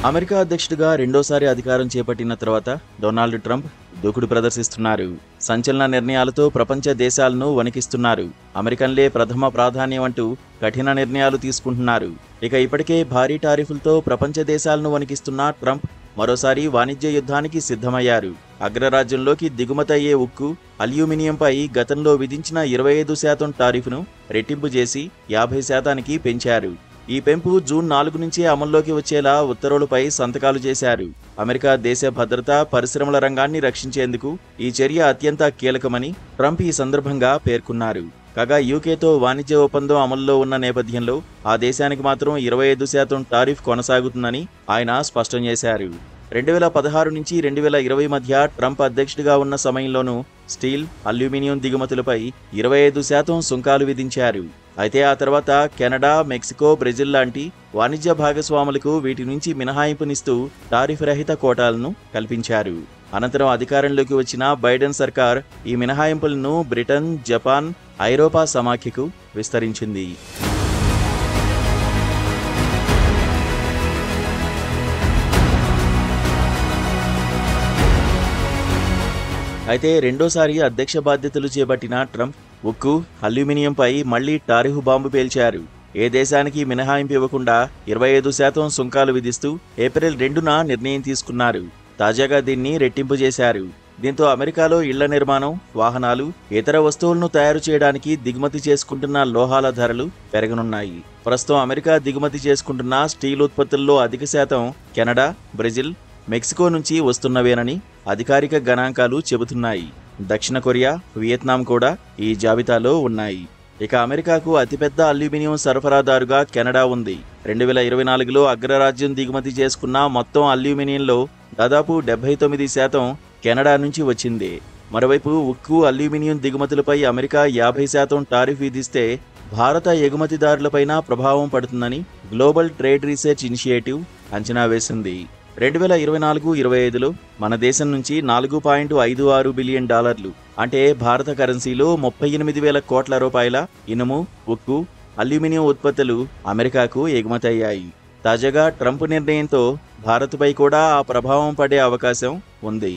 America అధ్యక్షుడిగా రెండోసారి అధికారం చేపట్టిన తర్వాత డొనాల్డ్ ట్రంప్ దూకుడు ప్రదర్శిస్తున్నారు. సంచలన నిర్ణయాలతో ప్రపంచ దేశాలను వణికిస్తున్నారు. అమెరికన్లే ప్రథమ ప్రాధాన్యం అంటూ కఠిన నిర్ణయాలు తీసుకుంటున్నారు. ఇప్పటికే భారీ టారిఫులతో ప్రపంచ దేశాలను వణికిస్తున్న ట్రంప్ మరోసారి వాణిజ్య యుద్ధానికి సిద్ధమయ్యారు. అగ్రరాజ్యంలోకి దిగుమతయ్యే ఉక్కు, అల్యూమినియంపై గతంలో విధించిన 25% టారిఫ్ను రెట్టింపు చేసి 50%కి పెంచారు. ఈ పెంపు జూన్ 4 నుంచే అమల్లోకి వచ్చేలా ఉత్తర్వులపై సంతకాలు చేశారు. అమెరికా దేశ భద్రత, పరిశ్రమల రంగాన్ని రక్షించేందుకు ఈ చర్య అత్యంత కీలకమని ట్రంప్ ఈ సందర్భంగా పేర్కొన్నారు. కాగా యూకేతో వాణిజ్య ఒప్పందం అమల్లో ఉన్న నేపథ్యంలో ఆ దేశానికి మాత్రం 25% టారిఫ్ కొనసాగుతుందని ఆయన స్పష్టం చేశారు. 2016 నుంచి 2020 మధ్య ట్రంప్ అధ్యక్షుడిగా ఉన్న సమయంలోనూ స్టీల్, అల్యూమినియం దిగుమతులపై 25% సుంకాలు విధించారు. అయితే ఆ తర్వాత కెనడా, మెక్సికో, బ్రెజిల్ లాంటి వాణిజ్య భాగస్వాములకు వీటి నుంచి మినహాయింపునిస్తూ టారిఫ్ రహిత కోటాలను కల్పించారు. అనంతరం అధికారంలోకి వచ్చిన బైడెన్ సర్కార్ ఈ మినహాయింపులను బ్రిటన్, జపాన్, ఐరోపా సమాఖ్యకు విస్తరించింది. అయితే రెండోసారి అధ్యక్ష బాధ్యతలు చేపట్టిన ట్రంప్ ఉక్కు, అల్యూమినియంపై మళ్లీ టారిఫ్ బాంబు పేల్చారు. ఏ దేశానికి మినహాయింపు ఇవ్వకుండా 25% సుంకాలు విధిస్తూ ఏప్రిల్ 2న నిర్ణయం తీసుకున్నారు. తాజాగా దీన్ని రెట్టింపు చేశారు. దీంతో అమెరికాలో ఇళ్ల నిర్మాణం, వాహనాలు, ఇతర వస్తువులను తయారు చేయడానికి దిగుమతి చేసుకుంటున్న లోహాల ధరలు పెరగనున్నాయి. ప్రస్తుతం అమెరికా దిగుమతి చేసుకుంటున్న స్టీల్ ఉత్పత్తుల్లో అధిక శాతం కెనడా, బ్రెజిల్, మెక్సికో నుంచి వస్తున్నవేనని అధికారిక గణాంకాలు చెబుతున్నాయి. దక్షిణ కొరియా, వియత్నాం కూడా ఈ జాబితాలో ఉన్నాయి. అమెరికాకు అతిపెద్ద అల్యూమినియం సరఫరాదారుగా కెనడా ఉంది. 2024లో అగ్రరాజ్యం దిగుమతి చేసుకున్న మొత్తం అల్యూమినియంలో దాదాపు 79% కెనడా నుంచి వచ్చింది. మరోవైపు ఉక్కు, అల్యూమినియం దిగుమతులపై అమెరికా 50% టారిఫ్ విధిస్తే భారత ఎగుమతిదారులపైన ప్రభావం పడుతుందని గ్లోబల్ ట్రేడ్ రీసెర్చ్ ఇనిషియేటివ్ అంచనా వేసింది. 2024-25లో మన దేశం నుంచి $4.56 బిలియన్ అంటే భారత కరెన్సీలో 38,000 కోట్ల రూపాయల ఇనుము, ఉక్కు, అల్యూమినియం ఉత్పత్తులు అమెరికాకు ఎగుమతయ్యాయి. తాజాగా ట్రంప్ నిర్ణయంతో భారత్పై కూడా ఆ ప్రభావం పడే అవకాశం ఉంది.